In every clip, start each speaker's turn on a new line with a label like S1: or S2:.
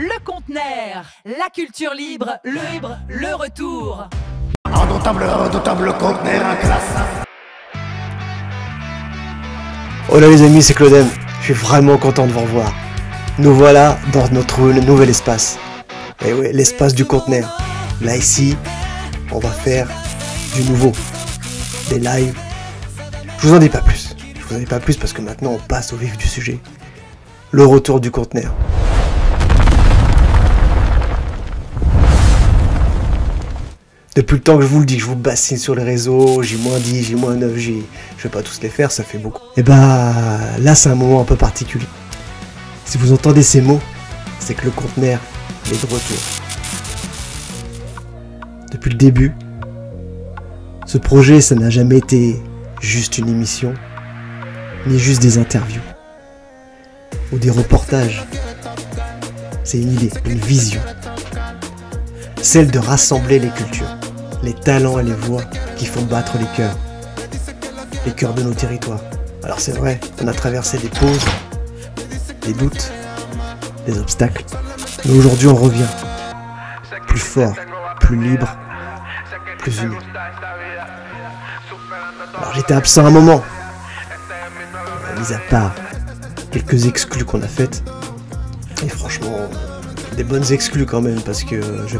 S1: Le conteneur, la culture libre, le retour.
S2: Redoutable conteneur inclassable.
S3: Hola les amis, c'est Claudem. Je suis vraiment content de vous revoir. Nous voilà dans notre nouvel espace. Et oui, l'espace du conteneur. Là ici, on va faire du nouveau. Des lives. Je vous en dis pas plus. Je vous en dis pas plus parce que maintenant on passe au vif du sujet. Le retour du conteneur. Depuis le temps que je vous le dis, je vous bassine sur les réseaux, J-10, J-9, je vais pas tous les faire, ça fait beaucoup. Et bah là c'est un moment un peu particulier. Si vous entendez ces mots, c'est que le conteneur est de retour. Depuis le début, ce projet ça n'a jamais été juste une émission, ni juste des interviews, ou des reportages. C'est une idée, une vision. Celle de rassembler les cultures, les talents et les voix qui font battre les cœurs de nos territoires. Alors c'est vrai, on a traversé des pauses, des doutes, des obstacles, mais aujourd'hui on revient, plus fort, plus libre, plus uni. Alors j'étais absent un moment, mis à part quelques exclus qu'on a faites, et franchement, des bonnes exclus quand même, parce que je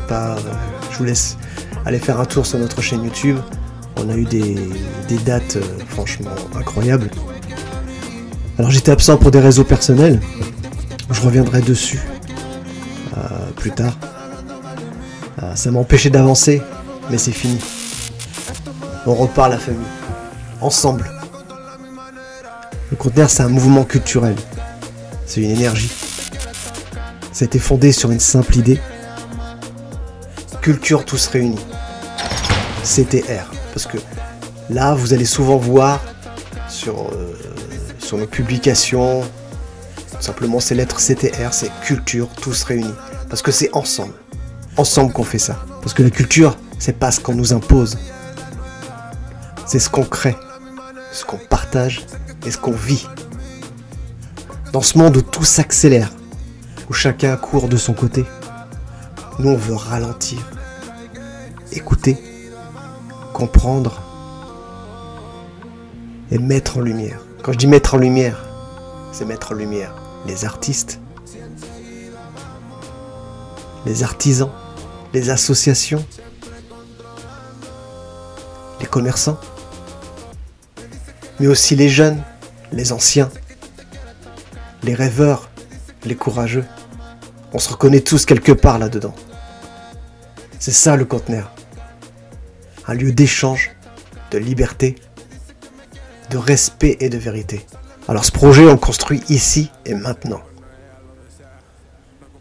S3: vous laisse aller faire un tour sur notre chaîne YouTube. On a eu des dates franchement incroyables. Alors j'étais absent pour des raisons personnelles, je reviendrai dessus plus tard. Ça m'a empêché d'avancer, mais c'est fini. On repart la famille, ensemble. Le conteneur c'est un mouvement culturel, c'est une énergie. Ça a été fondé sur une simple idée. Culture tous réunis. CTR. Parce que là, vous allez souvent voir sur nos publications, simplement ces lettres CTR, c'est culture tous réunis. Parce que c'est ensemble. Ensemble qu'on fait ça. Parce que la culture, c'est pas ce qu'on nous impose. C'est ce qu'on crée, ce qu'on partage et ce qu'on vit. Dans ce monde où tout s'accélère, où chacun court de son côté, nous on veut ralentir, écouter, comprendre et mettre en lumière. Quand je dis mettre en lumière, c'est mettre en lumière les artistes, les artisans, les associations, les commerçants, mais aussi les jeunes, les anciens, les rêveurs, les courageux. On se reconnaît tous quelque part là-dedans. C'est ça le conteneur. Un lieu d'échange, de liberté, de respect et de vérité. Alors ce projet, on le construit ici et maintenant.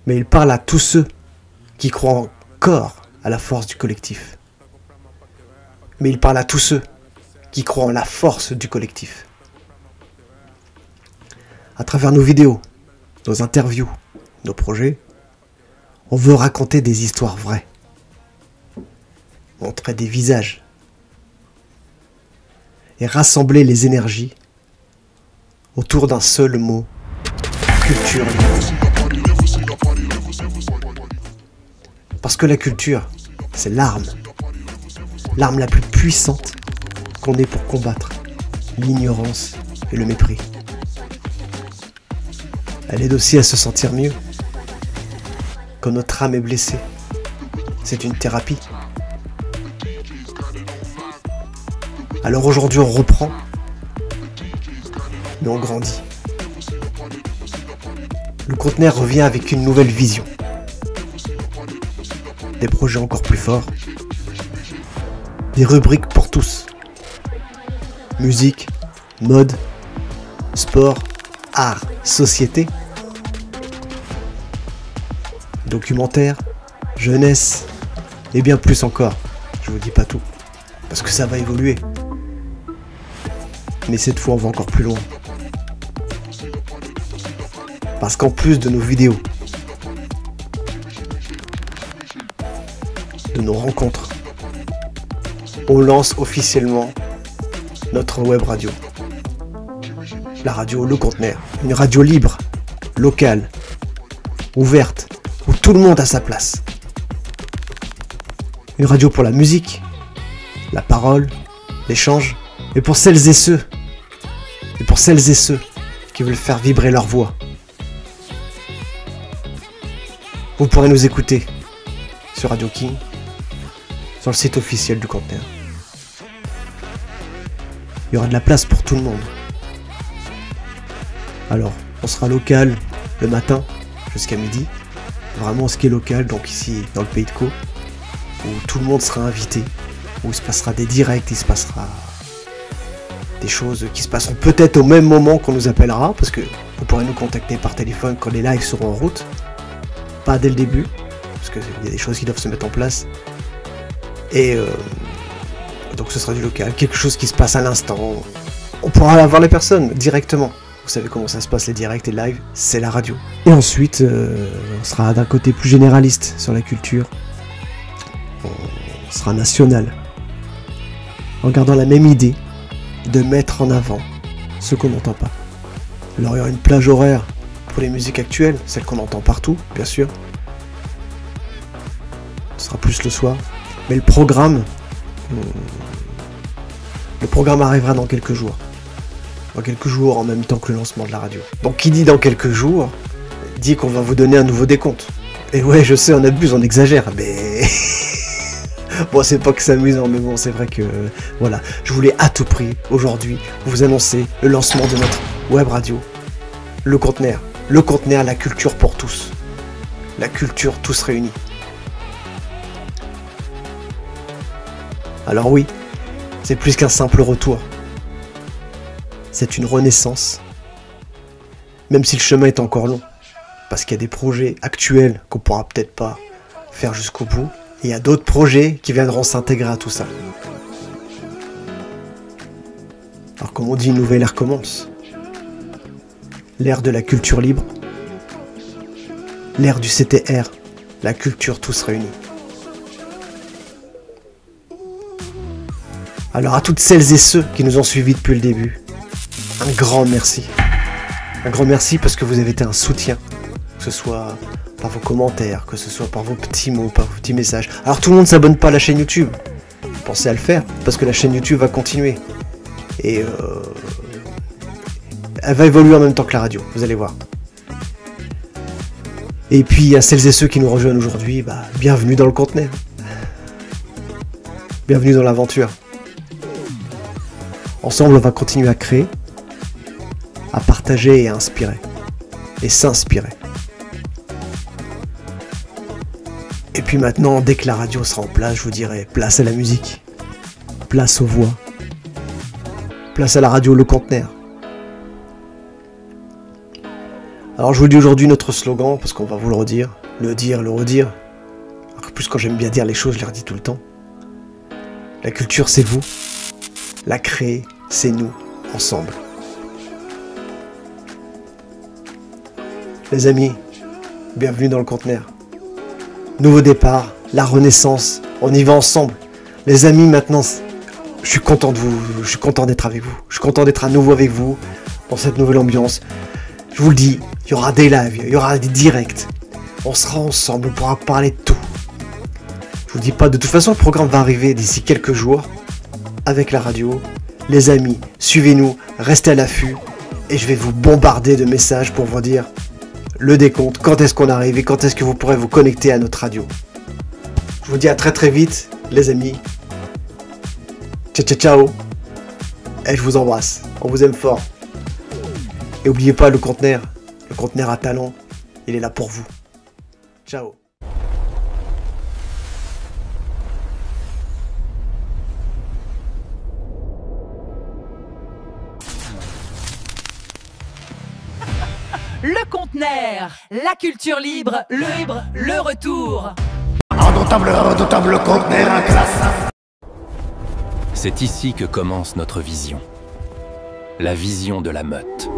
S3: Mais il parle à tous ceux qui croient encore à la force du collectif. Mais il parle à tous ceux qui croient en la force du collectif. À travers nos vidéos, nos interviews, nos projets, on veut raconter des histoires vraies, montrer des visages et rassembler les énergies autour d'un seul mot, culture. Parce que la culture, c'est l'arme la plus puissante qu'on ait pour combattre l'ignorance et le mépris. Elle aide aussi à se sentir mieux. Quand notre âme est blessée, c'est une thérapie. Alors aujourd'hui on reprend, mais on grandit. Le conteneur revient avec une nouvelle vision. Des projets encore plus forts. Des rubriques pour tous. Musique, mode, sport, art, société, documentaire, jeunesse et bien plus encore. Je vous dis pas tout, parce que ça va évoluer. Mais cette fois on va encore plus loin. Parce qu'en plus de nos vidéos, de nos rencontres, on lance officiellement notre web radio. La radio Le Conteneur, une radio libre, locale, ouverte, où tout le monde a sa place. Une radio pour la musique, la parole, l'échange, et pour celles et ceux qui veulent faire vibrer leur voix. Vous pourrez nous écouter sur Radio King, sur le site officiel du Conteneur. Il y aura de la place pour tout le monde. Alors, on sera local le matin jusqu'à midi. Vraiment ce qui est local, donc ici dans le Pays de Caux, où tout le monde sera invité, où il se passera des directs, il se passera des choses qui se passeront peut-être au même moment qu'on nous appellera, parce que vous pourrez nous contacter par téléphone quand les lives seront en route. Pas dès le début, parce qu'il y a des choses qui doivent se mettre en place. Et donc ce sera du local, quelque chose qui se passe à l'instant. On pourra avoir les personnes directement. Vous savez comment ça se passe, les directs et les lives, c'est la radio. Et ensuite, on sera d'un côté plus généraliste sur la culture. On sera national. En gardant la même idée de mettre en avant ce qu'on n'entend pas. Alors il y aura une plage horaire pour les musiques actuelles, celles qu'on entend partout, bien sûr. Ce sera plus le soir. Mais le programme arrivera dans quelques jours. Dans quelques jours, en même temps que le lancement de la radio. Donc qui dit dans quelques jours, dit qu'on va vous donner un nouveau décompte. Et ouais, je sais, on abuse, on exagère, mais... Bon, c'est pas que c'est amusant, mais bon, c'est vrai que... Voilà, je voulais à tout prix, aujourd'hui, vous annoncer le lancement de notre web radio. Le Conteneur. Le Conteneur, la culture pour tous. La culture tous réunis. Alors oui, c'est plus qu'un simple retour. C'est une renaissance. Même si le chemin est encore long. Parce qu'il y a des projets actuels qu'on pourra peut-être pas faire jusqu'au bout. Et il y a d'autres projets qui viendront s'intégrer à tout ça. Alors comme on dit, une nouvelle ère commence. L'ère de la culture libre. L'ère du CTR. La culture tous réunis. Alors à toutes celles et ceux qui nous ont suivis depuis le début, un grand merci. Un grand merci parce que vous avez été un soutien. Que ce soit par vos commentaires, que ce soit par vos petits mots, par vos petits messages. Alors tout le monde ne s'abonne pas à la chaîne YouTube. Pensez à le faire, parce que la chaîne YouTube va continuer. Et elle va évoluer en même temps que la radio, vous allez voir. Et puis à celles et ceux qui nous rejoignent aujourd'hui, bienvenue dans le Conteneur. Bienvenue dans l'aventure. Ensemble, on va continuer à créer, à partager et à inspirer. Et s'inspirer. Et puis maintenant, dès que la radio sera en place, je vous dirai place à la musique, place aux voix, place à la radio, le Conteneur. Alors je vous dis aujourd'hui notre slogan, parce qu'on va vous le redire, le redire. Alors, plus quand j'aime bien dire les choses, je les redis tout le temps. La culture, c'est vous. La créer, c'est nous, ensemble. Les amis, bienvenue dans le Conteneur. Nouveau départ, la renaissance, on y va ensemble. Les amis, maintenant, je suis content de vous, je suis content d'être avec vous. Je suis content d'être à nouveau avec vous, dans cette nouvelle ambiance. Je vous le dis, il y aura des lives, il y aura des directs. On sera ensemble, on pourra parler de tout. Je vous dis pas, de toute façon, le programme va arriver d'ici quelques jours, avec la radio. Les amis, suivez-nous, restez à l'affût, et je vais vous bombarder de messages pour vous dire le décompte, quand est-ce qu'on arrive et quand est-ce que vous pourrez vous connecter à notre radio. Je vous dis à très très vite, les amis. Ciao ciao ciao. Et je vous embrasse, on vous aime fort. Et n'oubliez pas le Conteneur à talent, il est là pour vous. Ciao.
S1: Le Conteneur, la culture libre, le retour.
S2: Redoutable Conteneur en classe.
S4: C'est ici que commence notre vision. La vision de la meute.